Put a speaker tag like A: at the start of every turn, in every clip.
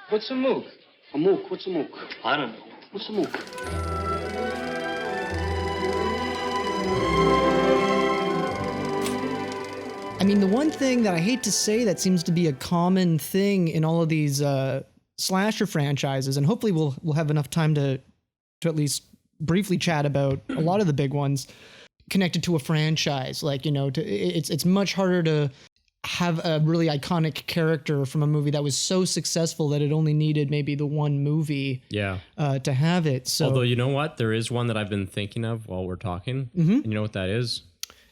A: What's a mook?
B: A mook? What's a mook?
A: I don't know.
B: What's a mook?
C: I mean, the one thing that I hate to say that seems to be a common thing in all of these slasher franchises, and hopefully we'll have enough time to at least briefly chat about a lot of the big ones connected to a franchise. Like, you know, it's much harder to have a really iconic character from a movie that was so successful that it only needed maybe the one movie to have it. So,
D: although, you know what? There is one that I've been thinking of while we're talking. Mm-hmm. And you know what that is?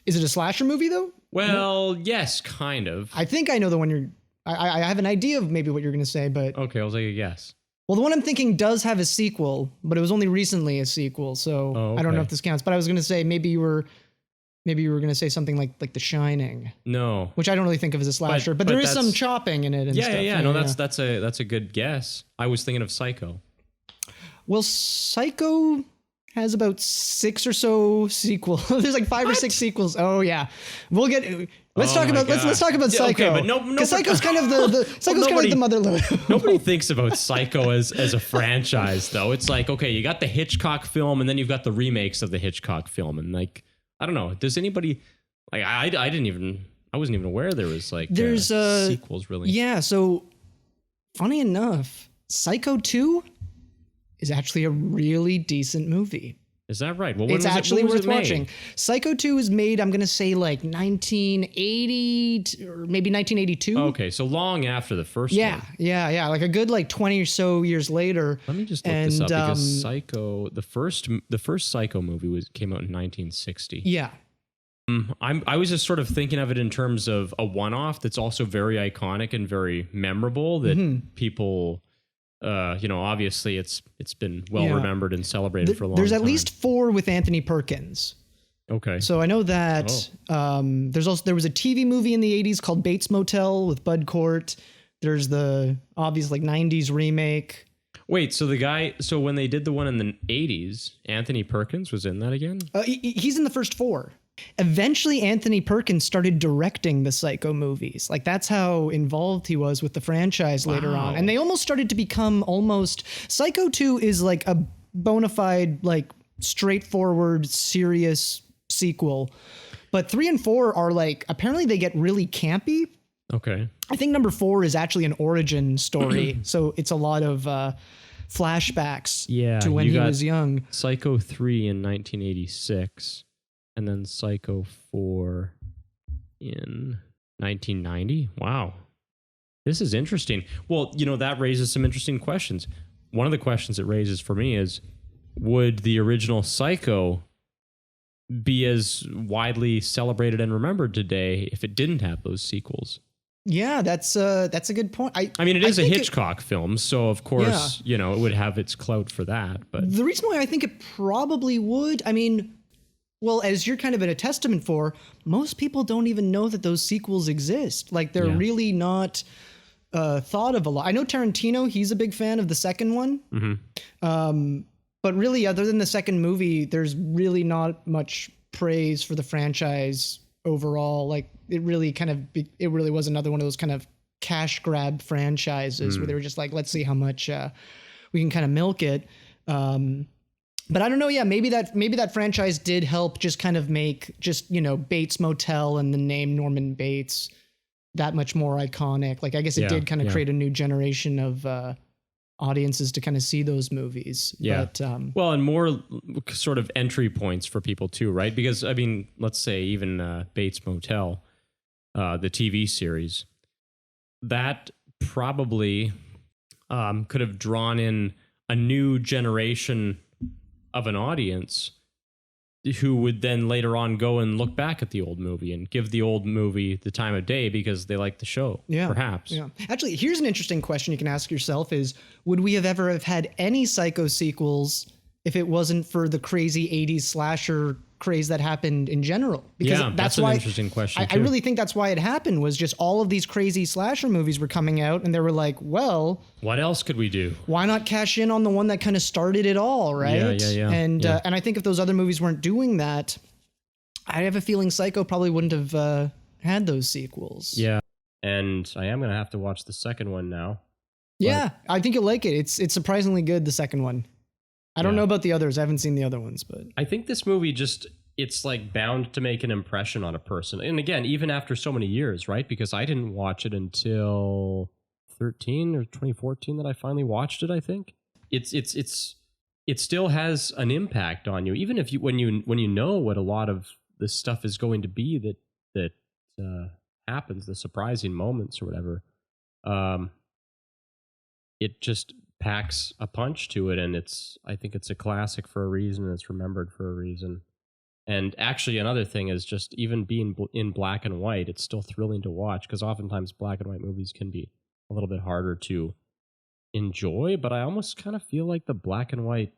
C: Is it a slasher movie, though?
D: Well, yes, kind of.
C: I think I know the one you're... I have an idea of maybe what you're going to say, but...
D: Okay, I'll take a guess.
C: Well, the one I'm thinking does have a sequel, but it was only recently a sequel, so I don't know if this counts. But I was going to say maybe you were going to say something like The Shining.
D: No.
C: Which I don't really think of as a slasher, but there is some chopping in it and stuff.
D: Yeah. No, that's a good guess. I was thinking of Psycho.
C: Well, Psycho has about 6 or so sequels. There's like 5 or 6 sequels. Oh yeah, we'll get. Let's talk about Psycho.
D: Okay, but no,
C: Psycho's kind of the mother lode.
D: Nobody thinks about Psycho as a franchise, though. It's like, okay, you got the Hitchcock film, and then you've got the remakes of the Hitchcock film, and like, I don't know. Does anybody like? I wasn't even aware there was like sequels really.
C: Yeah. So funny enough, Psycho 2 is actually a really decent movie.
D: Is that right? Well,
C: it's actually worth watching. Psycho 2 was made, I'm going to say, like 1980 or maybe 1982.
D: Okay, so long after the first one.
C: Yeah. Like a good 20 or so years later.
D: Let me just look this up because Psycho, the first Psycho movie came out in 1960.
C: Yeah.
D: I was just sort of thinking of it in terms of a one-off that's also very iconic and very memorable that people... obviously it's been well remembered and celebrated for a long time.
C: There's at least 4 with Anthony Perkins.
D: Okay.
C: So I know that there was a TV movie in the 80s called Bates Motel with Bud Cort. There's the obvious 90s remake.
D: Wait, so when they did the one in the 80s, Anthony Perkins was in that again?
C: He's in the first 4. Eventually, Anthony Perkins started directing the Psycho movies. Like, that's how involved he was with the franchise later on. And they almost started to become Psycho 2 is like a bona fide, straightforward, serious sequel. But 3 and 4 are apparently they get really campy.
D: Okay.
C: I think number 4 is actually an origin story. So it's a lot of flashbacks to when he was young.
D: Psycho 3 in 1986. And then Psycho 4 in 1990. Wow. This is interesting. Well, that raises some interesting questions. One of the questions it raises for me is, would the original Psycho be as widely celebrated and remembered today if it didn't have those sequels?
C: Yeah, that's a good point.
D: I mean, it is a Hitchcock film, so of course, it would have its clout for that. But
C: the reason why I think it probably would, well, as you're kind of a testament for, most people don't even know that those sequels exist. They're really not thought of a lot. I know Tarantino, he's a big fan of the second one. Mm-hmm. But really, other than the second movie, there's really not much praise for the franchise overall. It really was another one of those kind of cash grab franchises where they were just like, let's see how much we can kind of milk it. But I don't know. Yeah, maybe that franchise did help just kind of make Bates Motel and the name Norman Bates that much more iconic. I guess it did kind of create a new generation of audiences to kind of see those movies.
D: Yeah.
C: But,
D: well, and more sort of entry points for people too, right? Because let's say even Bates Motel, the TV series, that probably could have drawn in a new generation of an audience who would then later on go and look back at the old movie and give the old movie the time of day because they like the show, perhaps. Yeah.
C: Actually, here's an interesting question you can ask yourself is, would we have ever have had any Psycho sequels if it wasn't for the crazy 80s slasher craze that happened in general? Because
D: that's an interesting question.
C: I really think that's why it happened, was just all of these crazy slasher movies were coming out and they were like, well,
D: what else could we do?
C: Why not cash in on the one that kind of started it all, right?
D: Yeah.
C: And I think if those other movies weren't doing that, I have a feeling Psycho probably wouldn't have had those sequels.
D: Yeah. And I am going to have to watch the second one now.
C: Yeah, I think you'll like it. It's surprisingly good, the second one. I don't know about the others. I haven't seen the other ones, but
A: I think this movie it's like bound to make an impression on a person. And again, even after so many years, right? Because I didn't watch it until 13 or 2014 that I finally watched it, I think. It still has an impact on you, even if when you know what a lot of this stuff is going to be that happens, the surprising moments or whatever. It just packs a punch to it, and I think it's a classic for a reason. It's remembered for a reason. And actually, another thing is just even being in black and white, it's still thrilling to watch, because oftentimes black and white movies can be a little bit harder to enjoy, but I almost kind of feel like the black and white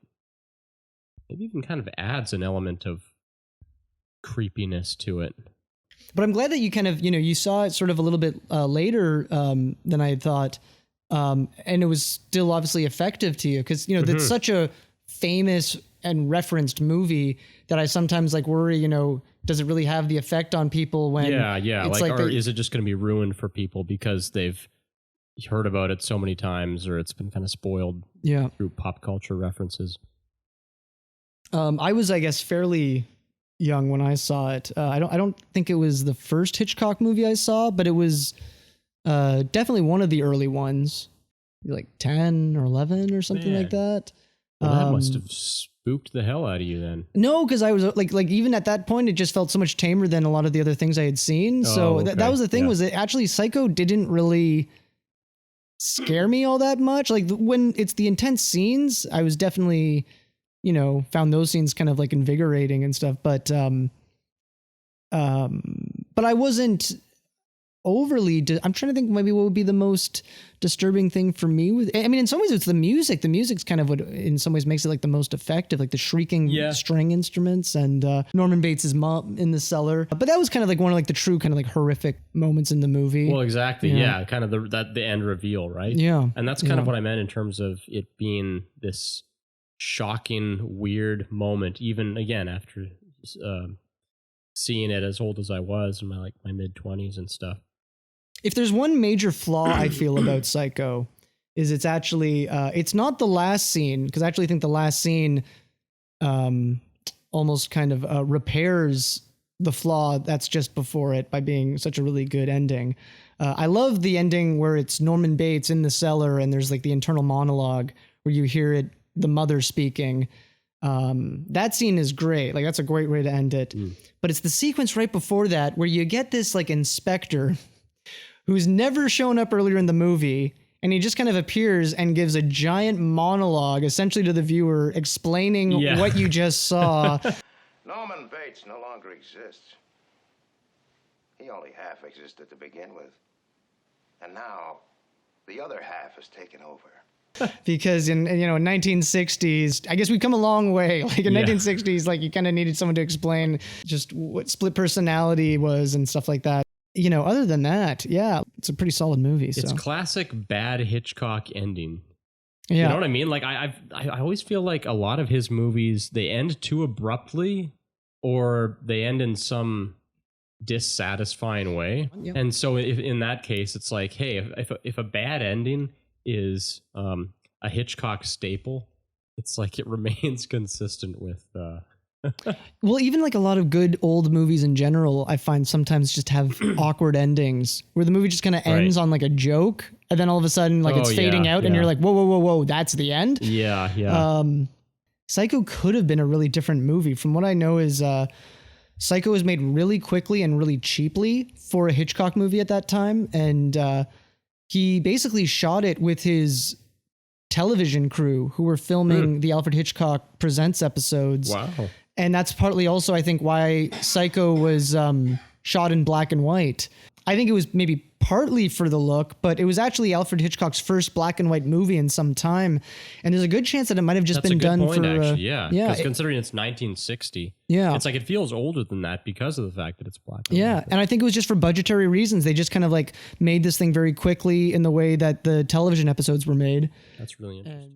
A: maybe even kind of adds an element of creepiness to it.
C: But I'm glad that you kind of, you saw it sort of a little bit later than I had thought. And it was still obviously effective to you, because, that's such a famous and referenced movie that I sometimes like worry, does it really have the effect on people when
A: it's or is it just going to be ruined for people because they've heard about it so many times, or it's been kind of spoiled through pop culture references?
C: I was, I guess, fairly young when I saw it. I don't think it was the first Hitchcock movie I saw, but it was definitely one of the early ones, like 10 or 11 or something like that.
A: Well, that must have spooked the hell out of you then.
C: No, because I was like even at that point, it just felt so much tamer than a lot of the other things I had seen. So that was the thing, was that actually Psycho didn't really scare me all that much. Like when it's the intense scenes, I was definitely, found those scenes kind of like invigorating and stuff. But I wasn't overly I'm trying to think maybe what would be the most disturbing thing for me with, I mean, in some ways it's the music. The music's kind of what in some ways makes it like the most effective, like the shrieking string instruments and Norman Bates' mom in the cellar. But that was kind of like one of like the true kind of like horrific moments in the movie.
A: Well, exactly. Yeah. Kind of the end reveal, right?
C: Yeah.
A: And that's kind of what I meant in terms of it being this shocking, weird moment, even again after seeing it as old as I was in my mid-20s and stuff.
C: If there's one major flaw I feel about Psycho, is it's actually it's not the last scene, because I actually think the last scene almost kind of repairs the flaw that's just before it by being such a really good ending. I love the ending where it's Norman Bates in the cellar and there's like the internal monologue where you hear the mother speaking. That scene is great. Like that's a great way to end it. But it's the sequence right before that where you get this like inspector who's never shown up earlier in the movie, and he just kind of appears and gives a giant monologue essentially to the viewer explaining what you just saw.
B: Norman Bates no longer exists. He only half existed to begin with. And now the other half has taken over.
C: Because in 1960s, I guess we've come a long way. Like in 1960s, like you kind of needed someone to explain just what split personality was and stuff like that. Other than that, it's a pretty solid movie.
A: It's classic bad Hitchcock ending.
C: Yeah.
A: You know what I mean? Like I always feel like a lot of his movies, they end too abruptly, or they end in some dissatisfying way. Yep. And so if in that case, it's like, hey, if a bad ending is a Hitchcock staple, it's like it remains consistent with
C: well, even like a lot of good old movies in general, I find sometimes just have awkward endings where the movie just kind of ends on like a joke, and then all of a sudden like it's fading out and you're like, whoa, that's the end. Psycho could have been a really different movie. From what I know is Psycho was made really quickly and really cheaply for a Hitchcock movie at that time, and he basically shot it with his television crew who were filming the Alfred Hitchcock Presents episodes.
A: Wow.
C: And that's partly also, I think, why Psycho was shot in black and white. I think it was maybe partly for the look, but it was actually Alfred Hitchcock's first black and white movie in some time. And there's a good chance that it might have just been done for...
A: actually, because considering it's 1960, it's like it feels older than that because of the fact that it's black and white.
C: And I think it was just for budgetary reasons. They just kind of like made this thing very quickly in the way that the television episodes were made.
A: That's really interesting.